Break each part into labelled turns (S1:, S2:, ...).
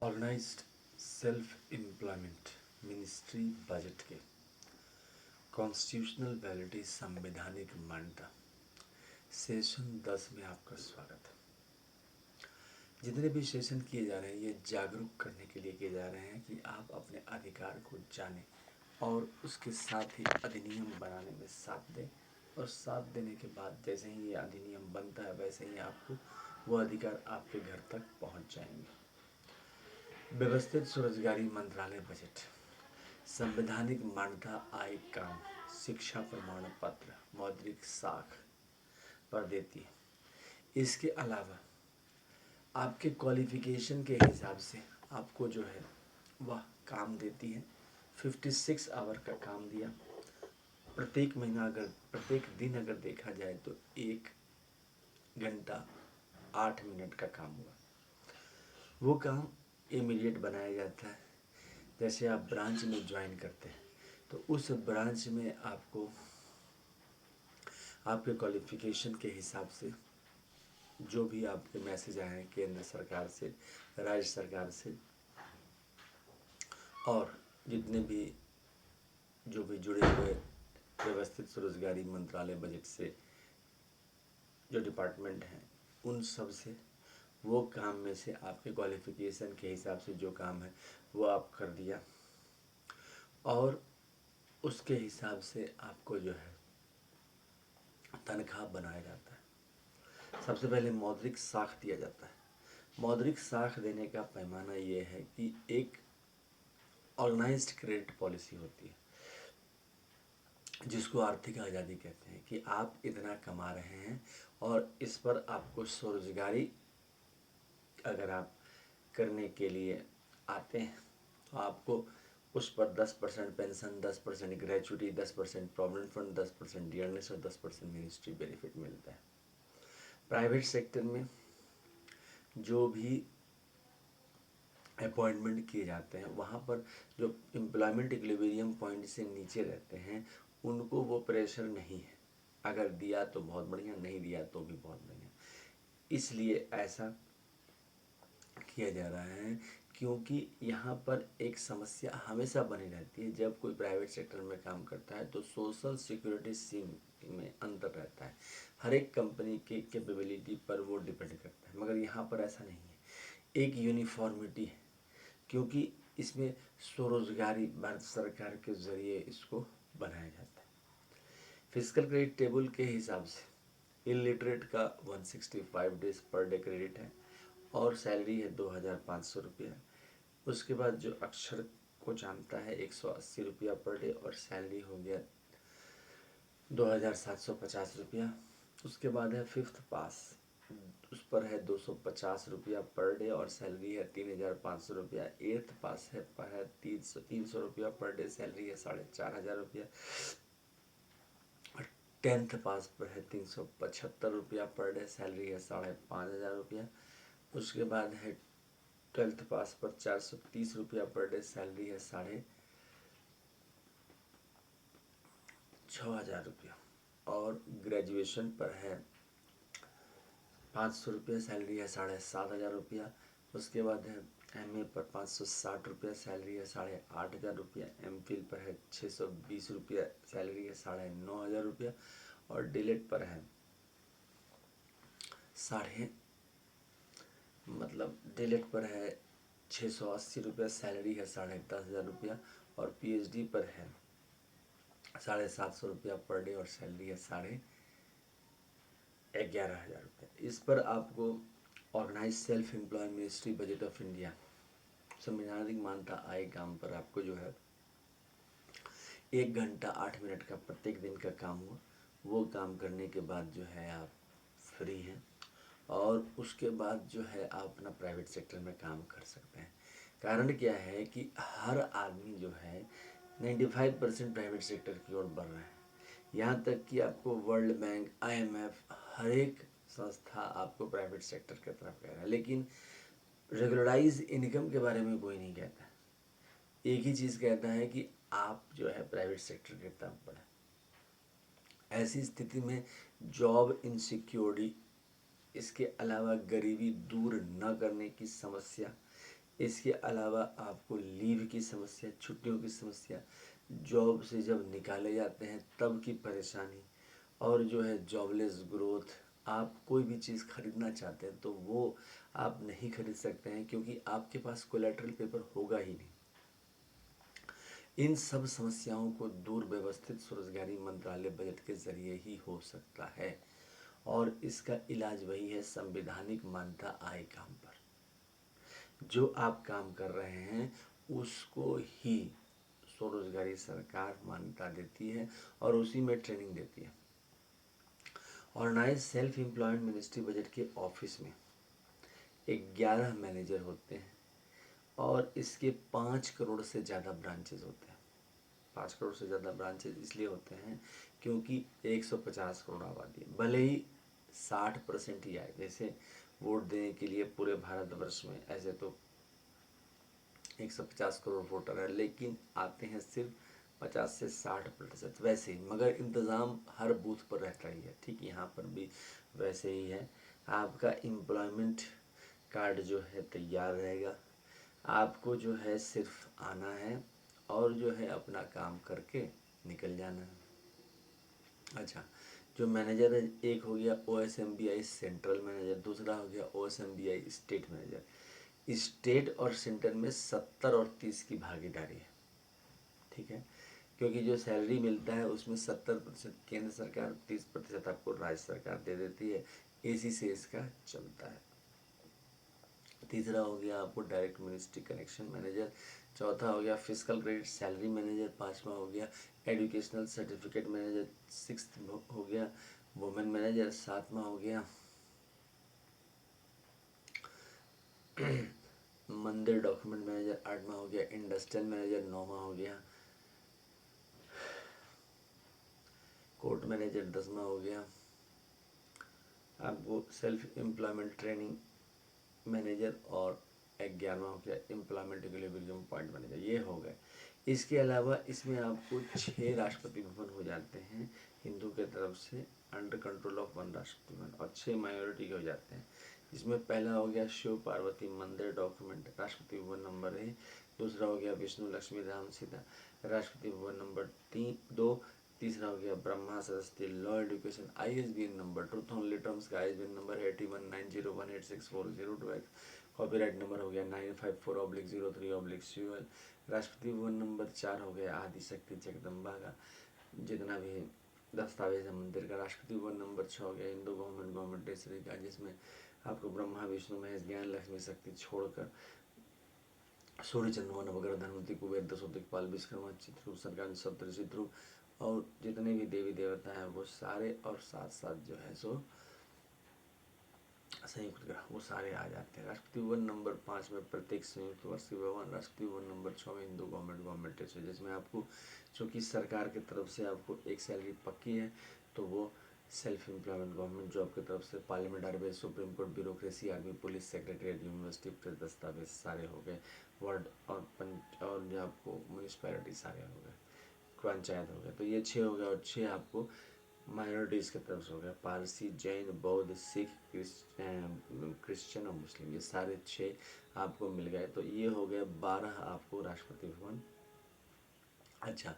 S1: Organised self employment ministry budget के constitutional validity संवैधानिक मान्यता सेशन 10 में आपका स्वागत है। जितने भी सेशन किए जा रहे हैं ये जागरूक करने के लिए किए जा रहे हैं कि आप अपने अधिकार को जानें और उसके साथ ही अधिनियम बनाने में साथ दें और साथ देने के बाद जैसे ही ये अधिनियम बनता है वैसे ही आपको वो अधिकार आपके घर तक पहुंच जाएंगे। व्यवस्थित स्वरोजगारी मंत्रालय बजट संवैधानिक मान्यता आय काम शिक्षा प्रमाण पत्र मौद्रिक साख पर देती है। इसके अलावा आपके क्वालिफिकेशन के हिसाब से आपको जो है वह काम देती है। 56 आवर का काम दिया। प्रत्येक महीना अगर प्रत्येक दिन अगर देखा जाए तो 1 घंटा 8 मिनट का काम हुआ। वो काम इमीडिएट बनाया जाता है। जैसे आप ब्रांच में ज्वाइन करते हैं तो उस ब्रांच में आपको आपके क्वालिफिकेशन के हिसाब से जो भी आपके मैसेज आए हैं केंद्र सरकार से, राज्य सरकार से और जितने भी जो भी जुड़े हुए व्यवस्थित स्वरोजगारी मंत्रालय बजट से जो डिपार्टमेंट हैं उन सब से वो काम में से आपके क्वालिफिकेशन के हिसाब से जो काम है वो आप कर दिया और उसके हिसाब से आपको जो है तनख्वाह बनाया जाता है। सबसे पहले मौद्रिक साख दिया जाता है। मौद्रिक साख देने का पैमाना ये है कि एक ऑर्गेनाइज्ड क्रेडिट पॉलिसी होती है जिसको आर्थिक आज़ादी कहते हैं कि आप इतना कमा रहे हैं और इस पर आपको स्वरोजगारी अगर आप करने के लिए आते हैं तो आपको उस पर 10% pension, 10% gratuity, 10% provident fund, 10% dearness और 10% मिनिस्ट्री बेनिफिट मिलता है। प्राइवेट सेक्टर में जो भी अपॉइंटमेंट किए जाते हैं वहाँ पर जो एम्प्लॉयमेंट इक्विलिब्रियम पॉइंट से नीचे रहते हैं उनको वो प्रेशर नहीं है। अगर दिया तो बहुत बढ़िया, नहीं दिया तो भी बहुत बढ़िया। इसलिए ऐसा किया जा रहा है क्योंकि यहाँ पर एक समस्या हमेशा बनी रहती है। जब कोई प्राइवेट सेक्टर में काम करता है तो सोशल सिक्योरिटी स्कीम में अंतर रहता है। हर एक कंपनी के कैपेबिलिटी पर वो डिपेंड करता है, मगर यहाँ पर ऐसा नहीं है। एक यूनिफॉर्मिटी है क्योंकि इसमें स्वरोजगारी भारत सरकार के ज़रिए इसको बनाया जाता है। फिजिकल क्रेडिट टेबल के हिसाब से इलिटरेट का 165 डेज पर डे क्रेडिट है और सैलरी है 2500 रुपया। उसके बाद जो अक्षर को जानता है 180 रुपया पर डे और सैलरी हो गया 2750 रुपया। उसके बाद है फिफ्थ पास, उस पर है 250 रुपया पर डे और सैलरी है 3500 रुपया। एट्थ पास है पर है 300 रुपया पर डे, सैलरी है 4500 रुपया। और 10th पास पर है 375 रुपया पर डे, सैलरी है 5500 रुपया। उसके बाद है 12th पास पर 430 रुपया पर डे, सैलरी है 6500 रुपया। और ग्रेजुएशन पर है 500 रुपया, सैलरी है 7500 रुपया। उसके बाद है MA पर 560 रुपया, सैलरी है 8500 रुपया। MPhil पर है 620 रुपया, सैलरी है 9500 रुपया। और डीलेट पर है साढ़े डीलेट पर है 680 रुपया, सैलरी है 10,500 रुपया। और PhD पर है 750 रुपया पर डे और सैलरी है 11,500 रुपया। इस पर आपको organise self employ ministry budget of India संवैधानिक मान्यता आय काम पर आपको जो है 1 घंटा 8 मिनट का प्रत्येक दिन का काम हुआ। वो काम करने के बाद जो है आप फ्री हैं और उसके बाद जो है आप अपना प्राइवेट सेक्टर में काम कर सकते हैं। कारण क्या है कि हर आदमी जो है 95% प्राइवेट सेक्टर की ओर बढ़ रहा है। यहाँ तक कि आपको वर्ल्ड बैंक, IMF हर एक संस्था आपको प्राइवेट सेक्टर की तरफ कह रहा है, लेकिन रेगुलराइज इनकम के बारे में कोई नहीं कहता। एक ही चीज़ कहता है कि आप जो है प्राइवेट सेक्टर की तरफ बढ़े। ऐसी स्थिति में जॉब इनसिक्योरिटी, इसके अलावा गरीबी दूर न करने की समस्या, इसके अलावा आपको लीव की समस्या, छुट्टियों की समस्या, जॉब से जब निकाले जाते हैं तब की परेशानी, और जो है जॉबलेस ग्रोथ। आप कोई भी चीज़ खरीदना चाहते हैं तो वो आप नहीं खरीद सकते हैं क्योंकि आपके पास कोलेटरल पेपर होगा ही नहीं। इन सब समस्याओं को दूर व्यवस्थित स्वरोजगारी मंत्रालय बजट के जरिए ही हो सकता है, और इसका इलाज वही है, संवैधानिक मान्यता आए काम पर। जो आप काम कर रहे हैं उसको ही स्वरोजगारी सरकार मान्यता देती है और उसी में ट्रेनिंग देती है। Organise self employment ministry budget के ऑफिस में 11 मैनेजर होते हैं और इसके 5 करोड़ से ज़्यादा ब्रांचेज होते हैं। 5 करोड़ से ज़्यादा ब्रांचेज इसलिए होते हैं क्योंकि 150 करोड़ आबादी है। भले ही 60% ही आए, जैसे वोट देने के लिए पूरे भारतवर्ष में ऐसे तो 150 करोड़ वोटर है, लेकिन आते हैं सिर्फ 50 से 60%। वैसे ही मगर इंतज़ाम हर बूथ पर रहता ही है, ठीक यहाँ पर भी वैसे ही है। आपका एम्प्लॉयमेंट कार्ड जो है तैयार रहेगा, आपको जो है सिर्फ आना है और जो है अपना काम करके निकल जाना है। अच्छा, जो मैनेजर है, एक हो गया OSMBI सेंट्रल मैनेजर, दूसरा हो गया OSMBI स्टेट मैनेजर। स्टेट और सेंटर में 70 और 30 की भागीदारी है, ठीक है, क्योंकि जो सैलरी मिलता है उसमें 70% केंद्र सरकार, 30% आपको राज्य सरकार दे देती है, इसी से इसका चलता है। तीसरा हो गया आपको डायरेक्ट मिनिस्ट्री कनेक्शन मैनेजर, चौथा हो गया फिजिकल क्रेडिट सैलरी मैनेजर, पांचवा हो गया एजुकेशनल सर्टिफिकेट मैनेजर, सिक्स्थ हो गया वुमेन मैनेजर, सातवां हो गया मंदिर डॉक्यूमेंट मैनेजर, आठवां हो गया इंडस्ट्रियल मैनेजर, नौवां हो गया कोर्ट मैनेजर, 10वां हो गया आपको सेल्फ एम्प्लॉयमेंट ट्रेनिंग मैनेजर, और 11वां हो गया एम्प्लॉयमेंट इक्विलिब्रियम पॉइंट मैनेजर। ये हो गए। इसके अलावा इसमें आपको 6 राष्ट्रपति भवन हो जाते हैं हिंदू के तरफ से, under control of 1 Rashtrapati Bhavan, और 6 माइनॉरिटी के हो जाते हैं। इसमें पहला हो गया शिव पार्वती मंदिर डॉक्यूमेंट राष्ट्रपति भवन नंबर 1, दूसरा हो गया विष्णु लक्ष्मी राम सीता राष्ट्रपति भवन नंबर 2, तीसरा हो गया Brahma Saraswati law education ISBN number, truth on terms का ISBN नंबर है 8190186402X, कॉपीराइट नंबर हो गया 954/03/CUL, राष्ट्रपति भवन नंबर 4 हो गया आदिशक्ति जगदम्बा का जितना भी दस्तावेज है मंदिर का, राष्ट्रपति भवन नंबर 6 हो गया हिंदू गवर्नमेंट टेसरी का, जिसमें आपको ब्रह्मा विष्णु महेश ज्ञान लक्ष्मी शक्ति छोड़कर सूर्य चंद्रमा नवग्रह धनवंती कुबेर दशो दिक्पाल विश्वकर्मा चित्ररूप सरकार सप्तऋषि और जितने भी देवी देवता हैं वो सारे, और साथ साथ जो है सो संयुक्त ग्रह वो सारे आ जाते हैं। राष्ट्रपति भवन नंबर 5 में प्रत्येक संयुक्त वर्षीय भवन, राष्ट्रपति भवन नंबर 6 में हिंदू गवर्नमेंट टेसरी, जिसमें आपको चूँकि सरकार की तरफ से आपको एक सैलरी पक्की है तो वो सेल्फ एम्प्लॉयमेंट गवर्नमेंट जॉब की तरफ से parliament base, supreme court, bureaucracy, army, police, secretariat, university, press दस्तावेज सारे हो गए, वार्ड और पंच और जो आपको म्यूनिसपैलिटी सारे हो गए, पंचायत हो गए। तो ये 6 हो गए, और 6 आपको माइनॉरिटीज़ की तरफ से हो गया, पारसी, जैन, बौद्ध, सिख, क्रिश्चियन और मुस्लिम, ये सारे 6 आपको मिल गए। तो ये हो गए 12 आपको राष्ट्रपति भवन। अच्छा,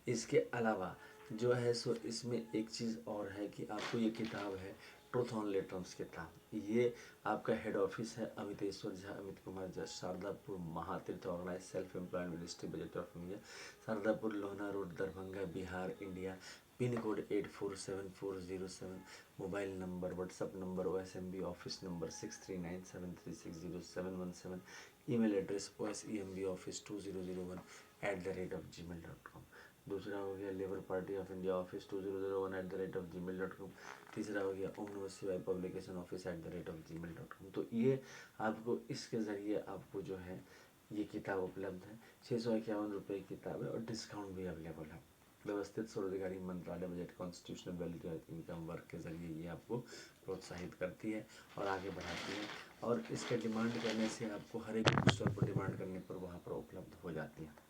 S1: इसके अलावा जो है सो इसमें एक चीज़ और है कि आपको ये किताब है ट्रूथ ऑन लेटर्स किताब, ये आपका हेड ऑफिस है Amiteshwar Jha, Amit Kumar Jha, Shardapur Mahatirth organise self employment ministry budget of India, Shardapur Lohna road Darbhanga Bihar India, pin code 847407, mobile number WhatsApp number OSMB office number 6397360717, email address OSEMBoffice2001@gmail.com। दूसरा हो गया labour party of India office 2001@gmail.com। तीसरा हो गया ओम नमः शिवाय पब्लिकेशन ऑफिस @gmail.com। तो ये आपको इसके ज़रिए आपको जो है ये किताब उपलब्ध है। 651 रुपये की किताब है और डिस्काउंट भी अवेलेबल है। व्यवस्थित स्वरोजगारी मंत्रालय budget constitutional value income work के जरिए ये आपको प्रोत्साहित करती है और आगे बढ़ाती है, और इसके डिमांड करने से आपको हर एक बुक स्टॉल पर डिमांड करने पर वहाँ पर उपलब्ध हो जाती है।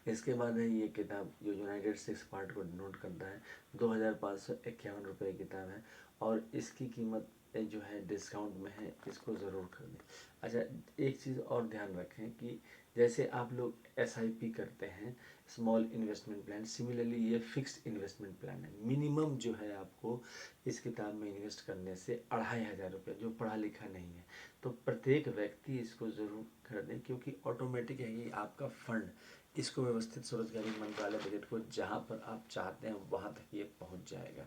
S1: इसके बाद है ये किताब जो यूनाइटेड 6 पार्ट को डिनोट करता है, 2551 रुपये की किताब है, और इसकी कीमत जो है डिस्काउंट में है, इसको ज़रूर खरीदें। अच्छा, एक चीज़ और ध्यान रखें कि जैसे आप लोग SIP करते हैं, स्मॉल इन्वेस्टमेंट प्लान, सिमिलरली ये फिक्स्ड इन्वेस्टमेंट प्लान है। मिनिमम जो है आपको इस किताब में इन्वेस्ट करने से 2500 रुपये, जो पढ़ा लिखा नहीं है तो प्रत्येक व्यक्ति इसको ज़रूर खरीदें, क्योंकि ऑटोमेटिक है ये आपका फंड, इसको व्यवस्थित स्वरोजगारी मंत्रालय बजट को जहाँ पर आप चाहते हैं वहाँ तक ये पहुँच जाएगा।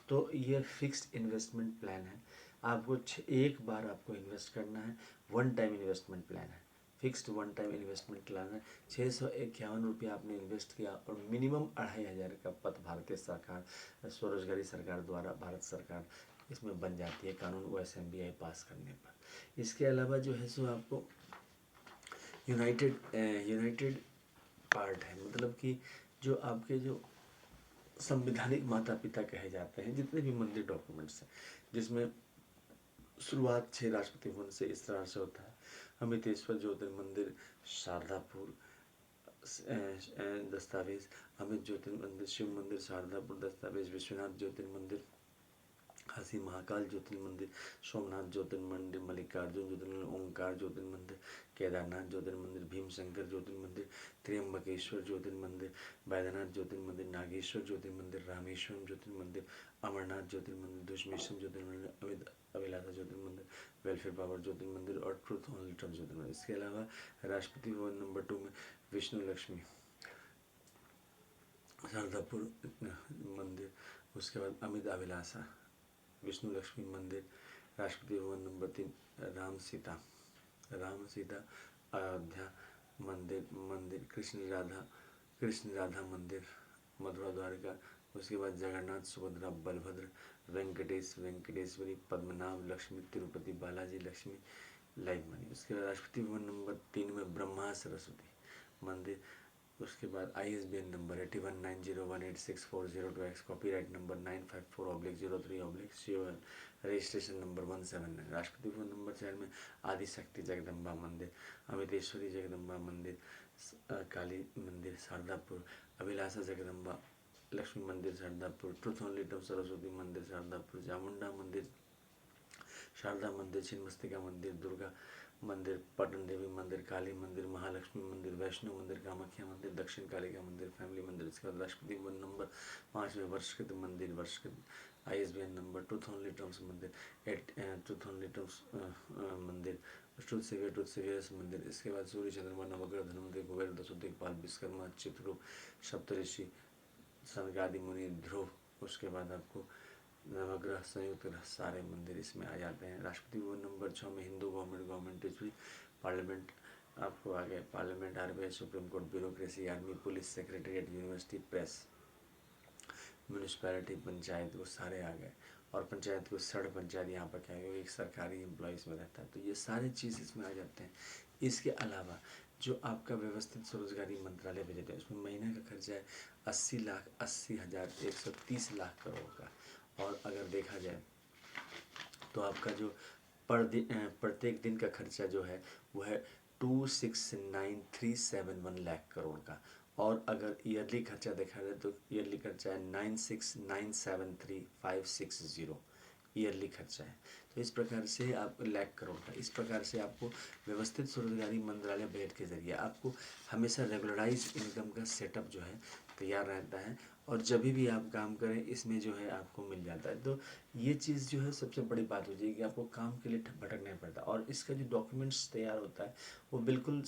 S1: तो ये फिक्स्ड इन्वेस्टमेंट प्लान है, आपको एक बार आपको इन्वेस्ट करना है, वन टाइम इन्वेस्टमेंट प्लान है, fixed one time investment plan है। 651 रुपया आपने इन्वेस्ट किया और मिनिमम 2500 का पद भारतीय सरकार, स्वरोजगारी सरकार द्वारा भारत सरकार इसमें बन जाती है कानून OSMBI पास करने पर। इसके अलावा जो है सो आपको यूनाइटेड पार्ट है, मतलब कि जो आपके जो संवैधानिक माता पिता कहे जाते हैं जितने भी मंदिर डॉक्यूमेंट्स हैं, जिसमें शुरुआत 6 राष्ट्रपति भवन से इस तरह से होता है। अमितेश्वर ज्योतिर्मंदिर, शारदापुर दस्तावेज, अमित ज्योतिर्मंदिर, शिव मंदिर शारदापुर दस्तावेज, विश्वनाथ ज्योतिर्मंदिर, काशी महाकाल ज्योतिर्मंदिर, सोमनाथ ज्योतिर्मंदिर, मल्लिकार्जुन ज्योतिर्मंदिर, ओंकार ज्योतिर्मंदिर, केदारनाथ ज्योतिर्मंदिर, भीमशंकर ज्योतिर्मंदिर, त्र्यंबकेश्वर ज्योतिर्मंदिर, बैद्यनाथ ज्योतिर्मंदिर, नागेश्वर ज्योतिर्मंदिर, रामेश्वरम ज्योतिर्मंदिर, अमरनाथ ज्योतिर्मंदिर, दुष्मेश्वर ज्योतिर्मंदिर, अभिलाषा ज्योतिर्मंदिर, वेलफेयर पावर ज्योतिर्मंदिर और ट्रुथ ओनली ट्रम्प ज्योतिर्मंदिर। इसके अलावा राष्ट्रपति भवन नंबर 2 में विष्णु लक्ष्मी शारदापुर मंदिर, उसके बाद अमित अभिलाषा विष्णु लक्ष्मी मंदिर, राष्ट्रपति भवन नंबर 3 राम सीता अयोध्या मंदिर, कृष्ण राधा मंदिर, मथुरा द्वारका, उसके बाद जगन्नाथ, सुभद्रा, बलभद्र, वेंकटेश्वरी, पद्मनाभ, लक्ष्मी, तिरुपति बालाजी, लक्ष्मी, लाइव मनी। उसके बाद राष्ट्रपति भवन नंबर 3 में ब्रह्मा सरस्वती मंदिर, उसके बाद ISBN number 8190186402X, copyright number 954/03/7, registration number 179। Rashtrapati Bhavan number 4 में आदिशक्ति जगदम्बा मंदिर, अमितेश्वरी जगदम्बा मंदिर, काली मंदिर शारदापुर, अभिलाषा जगदम्बा लक्ष्मी मंदिर Shardapur, truth only Trump Saraswati मंदिर शारदापुर, चामुंडा मंदिर शारदा मंदिर, छिन्नमस्तिका मंदिर, दुर्गा मंदिर, पटन देवी मंदिर, काली मंदिर, महालक्ष्मी मंदिर, वैष्णो मंदिर, कामाख्या मंदिर, दक्षिण कालिका मंदिर, फैमिली मंदिर। इसके बाद राष्ट्रपति भवन नंबर 5 में वर्षकृत मंदिर, वर्षकृत ISBN number, truth only Trump's मंदिर, ट्रुथ ओनली ट्रम्प्स मंदिर, ट्रुथ सेवियर्स मंदिर। इसके बाद सूर्य चंद्रमा नवग्रह धनवंतरि कुबेर दसो दिक्पाल विश्वकर्मा चित्ररूप सप्तऋषि सनकादि मुनि ध्रुव। उसके बाद आपको नवग्रह संयुक्त ग्रह सारे मंदिर इसमें आ जाते हैं। राष्ट्रपति भवन नंबर 6 में हिंदू गवर्नमेंट टिचरी, पार्लियामेंट आपको आ गए, parliament, RBI, supreme court, bureaucracy, army, police, secretariat, university, press, municipality, panchayat, वो सारे आ गए। और पंचायत को सड़ पंचायत यहाँ पर क्या है, एक सरकारी एम्प्लॉइज में रहता है, तो ये सारे चीज़ इसमें आ जाते हैं। इसके अलावा जो आपका व्यवस्थित स्वरोजगारी मंत्रालय बजट है उसमें महीने का खर्चा है 80,80,130 लाख करोड़ का। और अगर देखा जाए तो आपका जो प्रत्येक दिन का खर्चा जो है वो है 269,371 लाख करोड़ का। और अगर ईयरली खर्चा देखा जाए तो ईयरली खर्चा है 96,973,560 ईयरली खर्चा है। तो इस प्रकार से आप लाख करोड़ का, इस प्रकार से आपको व्यवस्थित स्वरोजगारी मंत्रालय बजट के जरिए आपको हमेशा रेगुलराइज इनकम का सेटअप जो है तैयार रहता है, और जब भी आप काम करें इसमें जो है आपको मिल जाता है। तो ये चीज़ जो है सबसे बड़ी बात हो जाएगी कि आपको काम के लिए भटकना नहीं पड़ता। और इसका जो डॉक्यूमेंट्स तैयार होता है वो बिल्कुल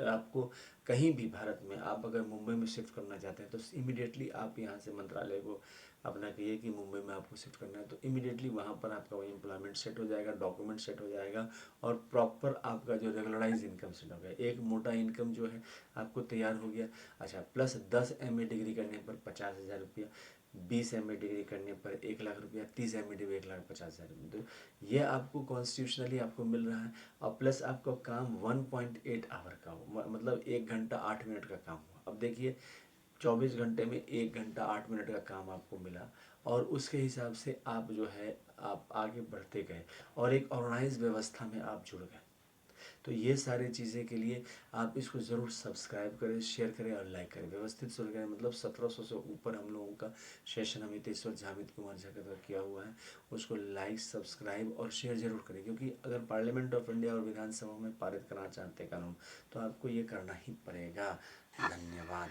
S1: आपको कहीं भी भारत में, आप अगर मुंबई में शिफ्ट करना चाहते हैं तो इमीडिएटली आप यहाँ से मंत्रालय को अपना कहिए कि मुंबई में आपको शिफ्ट करना है, तो इमीडिएटली वहाँ पर आपका वही एम्प्लॉयमेंट सेट हो जाएगा, डॉक्यूमेंट सेट हो जाएगा, और प्रॉपर आपका जो रेगुलराइज इनकम सेट हो गया, एक मोटा इनकम जो है आपको तैयार हो गया। अच्छा, प्लस 10 MA डिग्री करने पर 50,000 रुपया, 20 MA डिग्री करने पर 1 लाख रुपया, 30 MA डिग्री 1,50,000 रुपये। तो ये आपको कॉन्स्टिट्यूशनली आपको मिल रहा है। और प्लस आपका काम 1.8 आवर का हो, मतलब 1 घंटा 8 मिनट का काम हुआ। अब देखिए 24 घंटे में 1 घंटा 8 मिनट का काम आपको मिला, और उसके हिसाब से आप जो है आप आगे बढ़ते गए और एक ऑर्गेनाइज व्यवस्था में आप जुड़ गए। तो ये सारी चीज़ें के लिए आप इसको ज़रूर सब्सक्राइब करें, शेयर करें और लाइक करें। व्यवस्थित सुन करें, मतलब 1700 से ऊपर हम लोगों का सेशन अमितेश्वर जामिद कुमार झा का किया हुआ है, उसको लाइक, सब्सक्राइब और शेयर जरूर करें। क्योंकि अगर पार्लियामेंट ऑफ इंडिया और विधानसभा में पारित करना चाहते हैं कानून, तो आपको ये करना ही पड़ेगा। धन्यवाद।